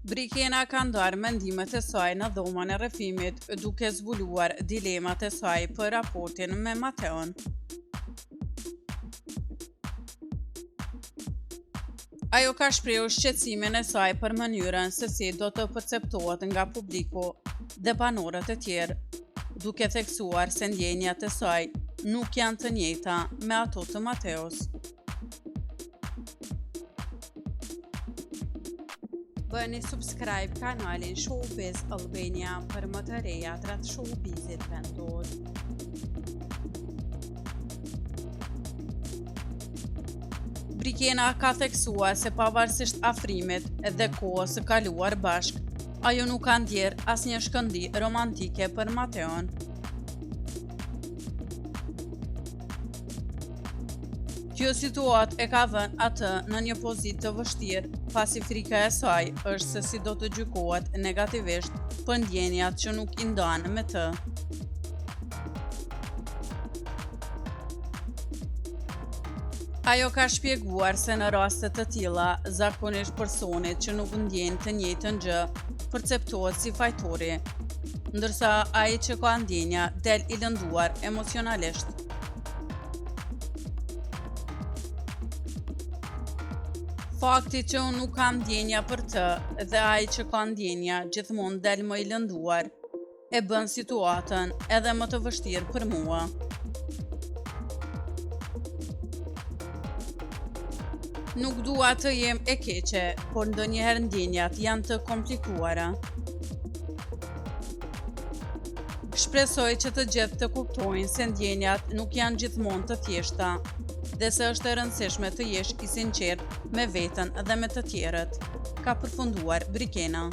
Brikena ka ndarë mendimet e saj në dhomën e rrëfimit, duke zbuluar dilemat e saj për raportin me Mateon. Ajo ka shprehur shqetësimin e saj për mënyrën se si do të perceptohet nga publiku dhe banorët e tjerë, duke theksuar se ndjenjat e saj nuk janë të njëjta me ato të Mateos. Bëni subscribe kanalin Showbiz Albania për më të rejat rreth showbizit vendor. Brikena ka theksuar se pavarësisht afrimit dhe kohës së kaluar bashk, ajo nuk ka ndjerë asnjë shkëndij romantike për Mateon. Kjo situatë e ka vënë atë në një pozitë të vështirë, pasi frika e saj është se si do të gjykohet negativisht për ndjenjat që nuk i ndan me të. Ajo ka shpjeguar se në raste të tilla, zakonisht personit që nuk ndjen të njëjtën gjë perceptohet si fajtori, ndërsa ai që ka ndjenja del i lënduar emocionalisht. Fakti që unë nuk kam ndjenja për të dhe ai që ka ndjenja gjithmonë del më i lënduar, e bën situatën edhe më të vështirë për mua. Nuk dua të jem e keqe, por ndonjëherë ndjenjat janë të komplikuara. Shpresoj që të gjithë të kuptojnë se ndjenjat nuk janë gjithmonë të thjeshta, dhe se është e rëndësishme të jesh i sinqert me veten dhe me të tjerët, ka përfunduar Brikena.